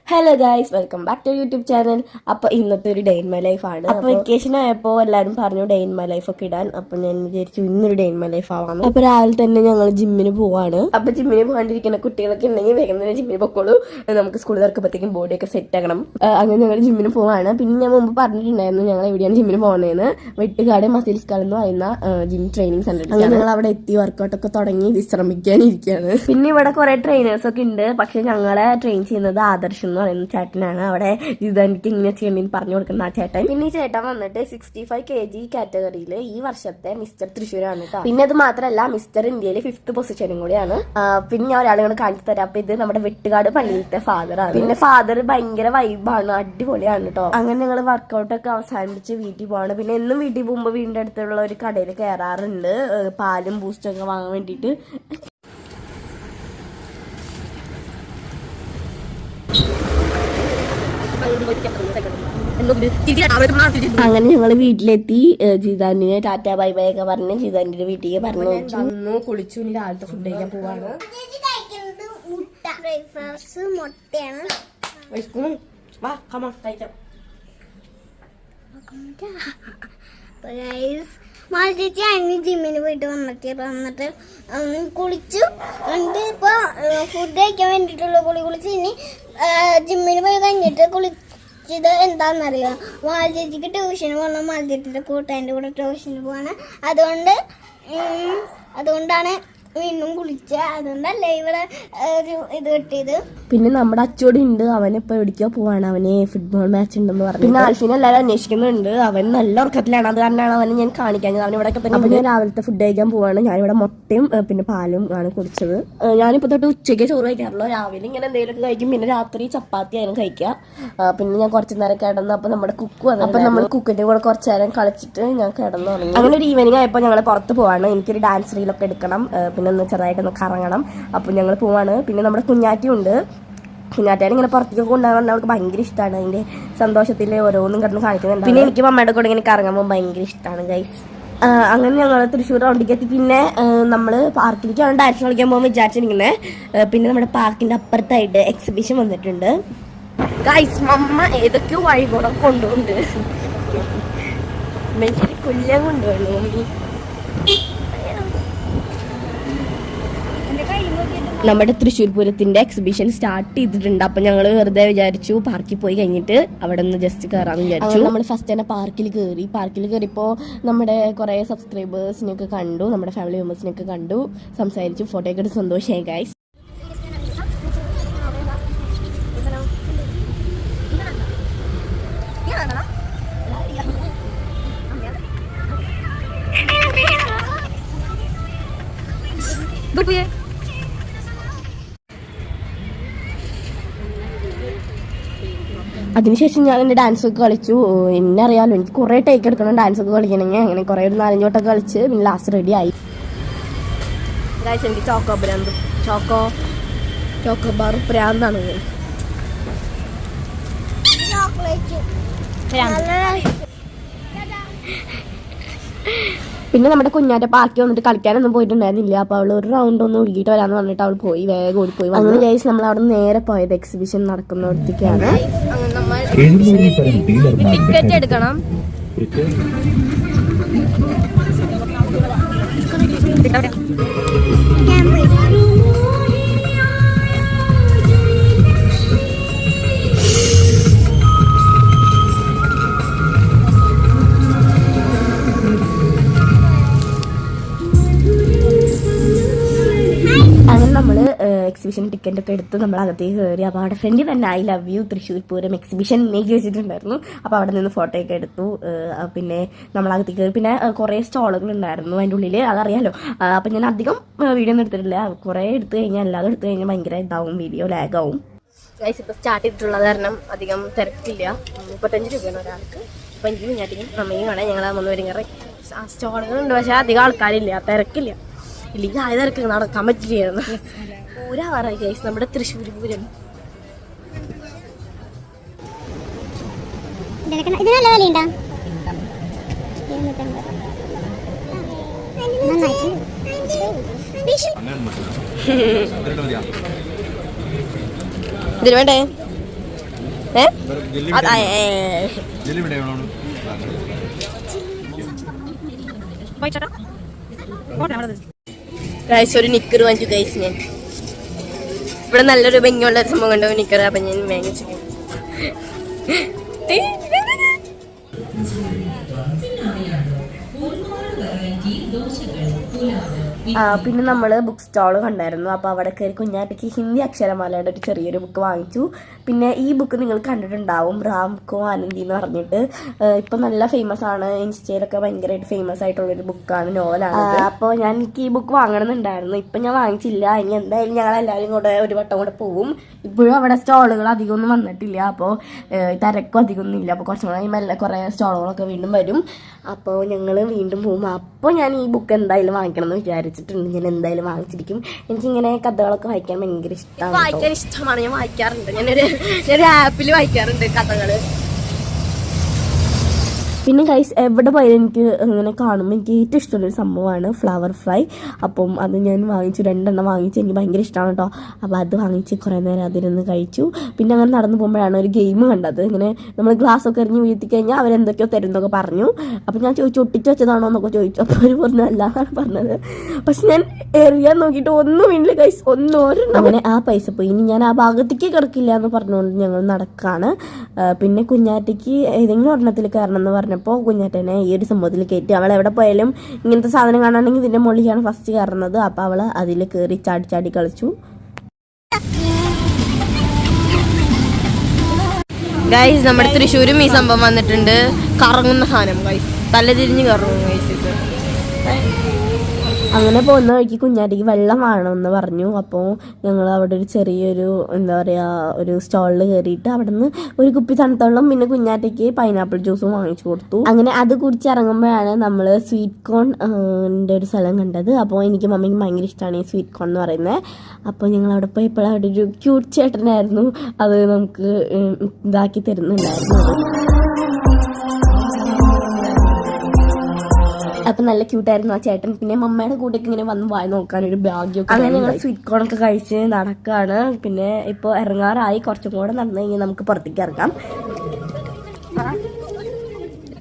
Hello guys, welcome back to YouTube channel. അപ്പോൾ ഇന്നത്തെ ഒരു ഡേ ഇൻ മൈ ലൈഫ് ആണ്. അപ്പോൾ വെക്കേഷൻ ആയപ്പോൾ എല്ലാവരും പറഞ്ഞു ഡേ ഇൻ മൈ ലൈഫ് ഒക്കെ ഇടാൻ. അപ്പോൾ ഞാൻ വിചാരിച്ചു ഇന്നൊരു ഡേ ഇൻ മൈ ലൈഫ് ആവാം. അപ്പോൾ രാവിലെ തന്നെ ഞങ്ങൾ ജിമ്മിന് പോവാണ്. അപ്പോൾ ജിമ്മിന് പോകാണ്ടിരിക്കുന്ന കുട്ടികളൊക്കെ ഉണ്ടെങ്കിൽ വേഗം തന്നെ ജിമ്മിന് പൊക്കോളൂ. നമുക്ക് സ്കൂളിൽ തുറക്കുമ്പോഴത്തേക്കും ബോഡിയൊക്കെ സെറ്റ് ആക്കണം. അങ്ങനെ ഞങ്ങൾ ജിമ്മിന് പോവാണ്. പിന്നെ ഞാൻ മുമ്പ് പറഞ്ഞിട്ടുണ്ടായിരുന്നു ഞങ്ങൾ എവിടെയാണ് ജിമ്മിന് പോകുന്നതെന്ന്. വെട്ടുകാട് മസിൽസ് കാൾ എന്ന് പറയുന്ന ജിം ട്രെയിനിങ് സെന്റർ. അങ്ങനെ ഞങ്ങൾ അവിടെ എത്തി വർക്കൗട്ടൊക്കെ തുടങ്ങി വിശ്രമിക്കാനിരിക്കുകയാണ്. പിന്നെ ഇവിടെ കുറെ ട്രെയിനേഴ്സ് ഒക്കെ ഉണ്ട്. പക്ഷെ ഞങ്ങളെ ട്രെയിൻ ചെയ്യുന്നത് ആദർശ് എന്ന് പറയുന്ന ചേട്ടനാണ്. അവിടെ എനിക്ക് ഇങ്ങനെ ചെയ്യണമെന്ന് പറഞ്ഞു കൊടുക്കുന്ന ആ ചേട്ടൻ. പിന്നെ ഈ ചേട്ടൻ വന്നിട്ട് 65 kg കാറ്റഗറിയിൽ ഈ വർഷത്തെ മിസ്റ്റർ തൃശ്ശൂരാണ് കേട്ടോ. പിന്നെ അത് മാത്രമല്ല മിസ്റ്റർ ഇന്ത്യയിലെ 5th പൊസിഷനും കൂടിയാണ്. പിന്നെ ഞാൻ ഒരാളെ കൂടെ കാണിച്ചു തരാം. അപ്പൊ ഇത് നമ്മുടെ വെട്ടുകാട് പള്ളിയിലത്തെ ഫാദറാണ്. പിന്നെ ഫാദർ ഭയങ്കര വൈബാണ്, അടിപൊളിയാണ് കേട്ടോ. അങ്ങനെ ഞങ്ങൾ വർക്കൗട്ടൊക്കെ അവസാനിപ്പിച്ച് വീട്ടിൽ പോവാണ്. പിന്നെ എന്നും വീട്ടിൽ പോകുമ്പോൾ വീടിന്റെ അടുത്തുള്ള ഒരു കടയിൽ കയറാറുണ്ട് പാലും ബൂസ്റ്റൊക്കെ വാങ്ങാൻ വേണ്ടിയിട്ട്. അങ്ങനെ ഞങ്ങള് വീട്ടിലെത്തി. ജിതാനിനെ ടാറ്റ ബൈ ബൈ ഒക്കെ പറഞ്ഞ് ജിതാന്റെ വീട്ടിലേക്ക് പറഞ്ഞു കുളിച്ചു. രാവിലത്തെ ഫുഡ് കഴിക്കാൻ പോവാണ്. ചേച്ചി അന്ന് ജിമ്മിന് പോയിട്ട് വന്നിട്ട് കുളിച്ചു. എന്നിട്ട് ഇപ്പൊ ഫുഡ് കഴിക്കാൻ വേണ്ടിട്ടുള്ള കുളിച്ച് ഇനി ജിമ്മിന് പോയി കഴിഞ്ഞിട്ട് കുളിച്ചത് എന്താണെന്നറിയാം. മാലചേച്ചിക്ക് ട്യൂഷന് പോകണം. മാലചേച്ചിയുടെ കൂട്ടുകാരൻ്റെ കൂടെ ട്യൂഷന് പോവാണ്. അതുകൊണ്ടാണ് വീണ്ടും കുളിച്ച. അതുകൊണ്ടല്ലേ ഇവിടെ ഒരു ഇത് കിട്ടിയത്. പിന്നെ നമ്മുടെ അച്ചോടി ഉണ്ട്. അവനിപ്പോ എവിടേക്കോ പോവാണ്. അവന് ഫുട്ബോൾ മാച്ച് ഉണ്ടെന്ന് പറഞ്ഞു. പിന്നെ ആൽഫിനെ എല്ലാവരും അന്വേഷിക്കുന്നുണ്ട്. അവൻ നല്ല ഉറക്കത്തിലാണ്. അത് കാരണമാണ് അവനെ ഞാൻ കാണിക്കാൻ. അവൻ ഇവിടെ തന്നെ. ഞാൻ രാവിലത്തെ ഫുഡ് കഴിക്കാൻ പോവാണ്. ഞാനിവിടെ മുട്ടയും പിന്നെ പാലും ആണ് കുടിച്ചത്. ഞാനിപ്പോ തൊട്ട് ഉച്ചയ്ക്ക് ചോറ് കഴിക്കാറുള്ളൂ. രാവിലെ ഇങ്ങനെ എന്തെങ്കിലുമൊക്കെ കഴിക്കും. പിന്നെ രാത്രി ചപ്പാത്തി ആയാലും കഴിക്കുക. പിന്നെ ഞാൻ കുറച്ച് നേരം കിടന്നു. അപ്പൊ നമ്മുടെ കുക്ക് വന്നു. അപ്പൊ നമ്മൾ കുക്കിന്റെ കൂടെ കുറച്ചു നേരം കളിച്ചിട്ട് ഞാൻ കിടന്നു തുടങ്ങി. അങ്ങനെ ഒരു ഈവനിങ് ആയപ്പോൾ ഞങ്ങൾ പുറത്ത് പോവാണ്. എനിക്കൊരു ഡാൻസ് റീലൊക്കെ എടുക്കണം. പിന്നെ ഒന്ന് ചെറുതായിട്ടൊന്ന് കറങ്ങണം. അപ്പോൾ ഞങ്ങൾ പോവാണ്. പിന്നെ നമ്മുടെ കുഞ്ഞാറ്റി ഉണ്ട്. കുഞ്ഞാറ്റേനെ ഇങ്ങനെ പുറത്തേക്ക് കൊണ്ടുപോകാൻ അവൾക്ക് ഭയങ്കര ഇഷ്ടമാണ്. അതിന്റെ സന്തോഷത്തിൽ ഓരോന്നും കിടന്ന് കാണിക്കുന്നുണ്ട്. പിന്നെ എനിക്ക് മമ്മയുടെ കൂടെ ഇങ്ങനെ കറങ്ങാൻ പോകുമ്പോൾ ഭയങ്കര ഇഷ്ടമാണ് ഗൈസ്. അങ്ങനെ ഞങ്ങൾ തൃശ്ശൂർ റൗണ്ടിലേക്ക് എത്തി. പിന്നെ നമ്മൾ പാർക്കിലേക്കാണ് ഡാൻസ് കളിക്കാൻ പോകുമ്പോൾ വിചാരിച്ചിരിക്കുന്നത്. പിന്നെ നമ്മുടെ പാർക്കിന്റെ അപ്പുറത്തായിട്ട് എക്സിബിഷൻ വന്നിട്ടുണ്ട് ഗൈസ്. മമ്മ ഏതൊക്കെയോ വഴി കൂടെ കൊണ്ടുപോകുന്നുണ്ട്. മനുഷ്യര് കൊല്ലം കൊണ്ടുപോകണു. നമ്മുടെ തൃശ്ശൂർ പൂരത്തിന്റെ എക്സിബിഷൻ സ്റ്റാർട്ട് ചെയ്തിട്ടുണ്ട്. അപ്പൊ ഞങ്ങൾ വെറുതെ വിചാരിച്ചു പാർക്കിൽ പോയി കഴിഞ്ഞിട്ട് അവിടെ നിന്ന് ജസ്റ്റ് കയറാന്ന് വിചാരിച്ചു. നമ്മൾ ഫസ്റ്റ് തന്നെ പാർക്കിൽ കയറിയപ്പോ നമ്മുടെ കുറെ സബ്സ്ക്രൈബേഴ്സിനൊക്കെ കണ്ടു, നമ്മുടെ ഫാമിലി മെമ്പേഴ്സിനൊക്കെ കണ്ടു, സംസാരിച്ചു, ഫോട്ടോ ഒക്കെ എടുത്ത് സന്തോഷമായി ഗൈസ്. അതിനുശേഷം ഞാൻ എൻ്റെ ഡാൻസൊക്കെ കളിച്ചു. എന്നെ അറിയാമല്ലോ, എനിക്ക് കുറേ ടേക്ക് എടുക്കണം ഡാൻസൊക്കെ കളിക്കണമെങ്കിൽ. അങ്ങനെ കുറേ ഒരു 4-5 വട്ടമൊക്കെ കളിച്ച് പിന്നെ ലാസ്റ്റ് റെഡി ആയി. എനിക്ക് ചോക്കോ ബാർ പ്രാന്താണ്. പിന്നെ നമ്മുടെ കുഞ്ഞാറ്റ പാർക്കിൽ വന്നിട്ട് കളിക്കാനൊന്നും പോയിട്ടുണ്ടായിരുന്നില്ല. അപ്പോൾ അവൾ ഒരു റൗണ്ട് ഒന്ന് ഒഴുകിയിട്ട് വരാമെന്ന് പറഞ്ഞിട്ട് അവൾ പോയി, വേഗം ഓടിപ്പോയി. അങ്ങനെ ഗൈസ് നമ്മൾ അവിടെ നേരെ പോയത് എക്സിബിഷൻ നടക്കുന്നിടത്തേക്കാണ്. ടിക്കറ്റ് എടുക്കണം. അങ്ങനെ നമ്മൾ എക്സിബിഷൻ ടിക്കറ്റ് ഒക്കെ എടുത്ത് നമ്മൾ അകത്തേക്ക് കയറി. അപ്പോൾ അവിടെ ഫ്രണ്ടിൽ തന്നെ I love you Thrissur Pooram exhibition എഴുതി വെച്ചിട്ടുണ്ടായിരുന്നു. അപ്പോൾ അവിടെ നിന്ന് ഫോട്ടോയൊക്കെ എടുത്തു. പിന്നെ നമ്മളകത്തേക്ക് കയറി. പിന്നെ കുറേ സ്റ്റോളുകൾ ഉണ്ടായിരുന്നു അതിൻ്റെ ഉള്ളിൽ, അതറിയാലോ. അപ്പം ഞാൻ അധികം വീഡിയോ ഒന്നും എടുത്തിട്ടില്ല. കുറേ എടുത്തു കഴിഞ്ഞാൽ അല്ലാതെ എടുത്തു കഴിഞ്ഞാൽ ഭയങ്കര ഇതാവും, വീഡിയോ ലാഗാവും ഗൈസ്. ഇപ്പോൾ സ്റ്റാർട്ട് ചെയ്തിട്ടുള്ളത് കാരണം അധികം തിരക്കില്ല. 35 രൂപയാണ് ഒരാൾക്ക്. 5 മിനിറ്റിനും അമ്മയും വേണേൽ ഞങ്ങൾ 3 പേരും കയറി. സ്റ്റോളുകളുണ്ട്, പക്ഷേ അധികം ആൾക്കാരില്ല, തിരക്കില്ല. ഇല്ലെങ്കിൽ ആയ തിരക്ക് നടക്കാൻ പറ്റില്ലായിരുന്നു. പൂരാവാറായി ഗൈസ് നമ്മുടെ തൃശ്ശൂർ പൂരം. ഇതിന് വേണ്ടേ ഗൈസ് ഒരു നിക്കർ വാങ്ങിച്ചു ഗൈസ്. ഞാൻ ഇവിടെ നല്ലൊരു ഭംഗിയുള്ള ഒരു സംഭവം കണ്ടോ നിക്കർ. അപ്പൊ ഞാൻ വാങ്ങിച്ചു. പിന്നെ നമ്മൾ ബുക്ക് സ്റ്റാൾ കണ്ടായിരുന്നു. അപ്പോൾ അവിടെ കയറി കുഞ്ഞാറ്റയ്ക്ക് ഹിന്ദി അക്ഷരമാലയുടെ ഒരു ചെറിയൊരു ബുക്ക് വാങ്ങിച്ചു. പിന്നെ ഈ ബുക്ക് നിങ്ങൾ കണ്ടിട്ടുണ്ടാവും, റാംകോ ആനന്ദി എന്ന് പറഞ്ഞിട്ട്. ഇപ്പം നല്ല ഫേമസ് ആണ്, ഇൻസ്റ്റയിലൊക്കെ ഭയങ്കരമായിട്ട് ഫേമസ് ആയിട്ടുള്ളൊരു ബുക്കാണ്, നോവലാണ്. അപ്പോൾ ഞാൻ എനിക്ക് ഈ ബുക്ക് വാങ്ങണമെന്നുണ്ടായിരുന്നു. ഇപ്പം ഞാൻ വാങ്ങിച്ചില്ല. ഇനി എന്തായാലും ഞങ്ങളെല്ലാവരും കൂടെ ഒരു വട്ടം കൂടെ പോവും. ഇപ്പോഴും അവിടെ സ്റ്റാളുകൾ അധികമൊന്നും വന്നിട്ടില്ല. അപ്പോൾ തിരക്കും അധികമൊന്നും ഇല്ല. അപ്പോൾ കുറച്ചും കൂടെ മെല്ലെ കുറേ സ്റ്റാളുകളൊക്കെ വീണ്ടും വരും. അപ്പോൾ ഞങ്ങൾ വീണ്ടും പോകും. അപ്പോൾ ഞാൻ ഈ ബുക്ക് എന്തായാലും വാങ്ങിക്കണം എന്ന് വിചാരിച്ചിട്ടുണ്ട്. ഞാൻ എന്തായാലും വാങ്ങിച്ചിരിക്കും. എനിക്കിങ്ങനെ കഥകളൊക്കെ വായിക്കാൻ ഭയങ്കര ഇഷ്ടമാണ്. വായിക്കാൻ ഇഷ്ടമാണ്, ഞാൻ വായിക്കാറുണ്ട്. ഞാനൊരു ആപ്പിൽ വായിക്കാറുണ്ട് കഥകൾ. പിന്നെ ഗൈസ് എവിടെ പോയാലും എനിക്ക് ഇങ്ങനെ കാണുമ്പോൾ എനിക്ക് ഏറ്റവും ഇഷ്ടമുള്ളൊരു സംഭവമാണ് ഫ്ലവർ ഫ്രൈ. അപ്പം അത് ഞാൻ വാങ്ങിച്ചു, 2 എണ്ണം വാങ്ങിച്ചു. എനിക്ക് ഭയങ്കര ഇഷ്ടമാണ് കേട്ടോ. അപ്പോൾ അത് വാങ്ങിച്ച് കുറേ നേരം അതിരുന്ന് കഴിച്ചു. പിന്നെ അങ്ങനെ നടന്നു പോകുമ്പോഴാണ് ഒരു ഗെയിം കണ്ടത്. ഇങ്ങനെ നമ്മൾ ഗ്ലാസ്സൊക്കെ എറിഞ്ഞ് വീഴ്ത്തി കഴിഞ്ഞാൽ അവരെന്തൊക്കെയോ തരുന്നൊക്കെ പറഞ്ഞു. അപ്പോൾ ഞാൻ ചോദിച്ചു ഒട്ടിച്ച് വെച്ചതാണോ എന്നൊക്കെ ചോദിച്ചു. അപ്പോൾ അവർ പറഞ്ഞു അല്ല എന്നാണ് പറഞ്ഞത്. പക്ഷെ ഞാൻ എറിയാൻ നോക്കിയിട്ട് ഒന്നും വീട്ടിൽ ഗൈസ് ഒരെണ്ണം. അങ്ങനെ ആ പൈസ പോയി. ഇനി ഞാൻ ആ ഭാഗത്തേക്ക് കിടക്കില്ല എന്ന് പറഞ്ഞുകൊണ്ട് ഞങ്ങൾ നടക്കാണ്. പിന്നെ കുഞ്ഞാറ്റയ്ക്ക് ഏതെങ്കിലും ഒരെണ്ണത്തിൽ കയറണം എന്ന് പറഞ്ഞപ്പോൾ കുഞ്ഞാറ്റനെ ഈ ഒരു സംഭവത്തിൽ കയറ്റി. അവൾ എവിടെ പോയാലും ഇങ്ങനത്തെ സാധനം കാണുകയാണെങ്കിൽ ഇതിൻ്റെ മുകളിലാണ് ഫസ്റ്റ് കയറുന്നത്. അപ്പോൾ അവൾ അതിൽ കയറി ചാടി കളിച്ചു. ഗൈസ് നമ്മുടെ തൃശ്ശൂരും ഈ സംഭവം വന്നിട്ടുണ്ട്. കറങ്ങുന്ന സാധനം ഗൈസ്, തലതിരിഞ്ഞ് കറങ്ങും ഗൈസ്. ഇത് അങ്ങനെ പോകുന്ന വഴിക്ക് കുഞ്ഞാറ്റയ്ക്ക് വെള്ളം വേണമെന്ന് പറഞ്ഞു. അപ്പോൾ ഞങ്ങൾ അവിടെ ഒരു ചെറിയൊരു എന്താ പറയുക ഒരു സ്റ്റാളിൽ കയറിയിട്ട് അവിടെ നിന്ന് ഒരു കുപ്പി തണുത്തവെള്ളം പിന്നെ കുഞ്ഞാറ്റയ്ക്ക് പൈനാപ്പിൾ ജ്യൂസും വാങ്ങിച്ചു കൊടുത്തു. അങ്ങനെ അത് കുടിച്ചിറങ്ങുമ്പോഴാണ് നമ്മൾ സ്വീറ്റ് കോൺ ഒരു സ്ഥലം കണ്ടത്. അപ്പോൾ എനിക്ക് മമ്മിക്ക് ഭയങ്കര ഇഷ്ടമാണ് ഈ സ്വീറ്റ് കോൺ എന്ന് പറയുന്നത്. അപ്പോൾ ഞങ്ങൾ അവിടെ പോയപ്പോൾ അവിടെ ഒരു ക്യൂട്ട് ചേട്ടനായിരുന്നു അത് നമുക്ക് ഇതാക്കി തരുന്നുണ്ടായിരുന്നു. അപ്പം നല്ല ക്യൂട്ടായിരുന്നു ആ ചേട്ടൻ. പിന്നെ മമ്മയുടെ കൂടെയൊക്കെ ഇങ്ങനെ വന്ന് വായി നോക്കാനൊരു ഭാഗ്യമൊക്കെ. അങ്ങനെ ഞങ്ങൾ സ്വീറ്റ് കോണൊക്കെ കഴിച്ച് നടക്കുകയാണ്. പിന്നെ ഇപ്പോൾ ഇറങ്ങാറായി. കുറച്ചും കൂടെ നടന്നു കഴിഞ്ഞാൽ നമുക്ക് പുറത്തേക്ക് ഇറങ്ങാം.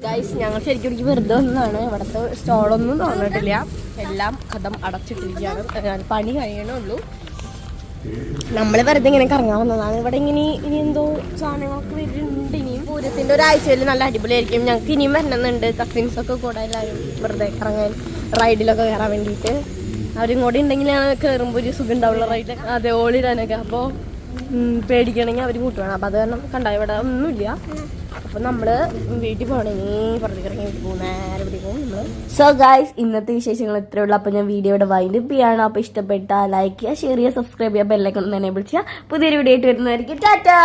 ഗൈസ് ഞങ്ങൾ ശരിക്കും വെറുതെ ഒന്നാണ്. ഇവിടുത്തെ സ്റ്റോളൊന്നും തോന്നിട്ടില്ല, എല്ലാം കഥം അടച്ചിട്ടിരിക്കുകയാണ്. പണി കഴിയണുള്ളൂ. നമ്മൾ വെറുതെ ഇങ്ങനെ കറങ്ങാൻ വന്നതാണ്. ഇവിടെ ഇനി എന്തോ സാധനങ്ങളൊക്കെ വരുന്നുണ്ട്. ഇനിയും പൂരത്തിൻ്റെ ഒരാഴ്ചയിൽ നല്ല അടിപൊളിയായിരിക്കും. ഞങ്ങൾക്ക് ഇനിയും വരണമെന്നുണ്ട്. കസിൻസൊക്കെ കൂടെ എല്ലാവരും വെറുതെ കറങ്ങാൻ റൈഡിലൊക്കെ കയറാൻ വേണ്ടിയിട്ട്. അവരും കൂടെ ഉണ്ടെങ്കിലാണ് കയറുമ്പോൾ ഒരു സുഖം ഉണ്ടാവുള്ള റൈഡ്. അതെ, ഓളിടാനൊക്കെ. അപ്പോൾ പേടിക്കണമെങ്കിൽ അവർ കൂട്ടുവേണം. അപ്പോൾ അത് കാരണം കണ്ടാൽ ഇവിടെ ഒന്നുമില്ല. അപ്പോൾ നമ്മൾ വീട്ടിൽ പോകണമെങ്കിൽ പുറത്തേക്ക് ഇറങ്ങി വീട്ടിൽ പോകും, നേരെ വീട്ടിൽ പോകും നമ്മൾ. സോ ഗൈസ് ഇന്നത്തെ വിശേഷങ്ങൾ ഇത്രയേ ഉള്ളൂ. അപ്പോൾ ഞാൻ വീഡിയോയുടെ വൈൻഡ് അപ്പ് ചെയ്യാണ്. അപ്പോൾ ഇഷ്ടപ്പെട്ടാൽ ലൈക്ക് ചെയ്യുക, ഷെയർ ചെയ്യുക, സബ്സ്ക്രൈബ് ചെയ്യുക, ബെല്ലൈക്കൺ ഒന്ന് എനേബിൾ ചെയ്യുക. പുതിയൊരു വീഡിയോ ആയിട്ട് വരുന്നതായിരിക്കും. ടാറ്റാ.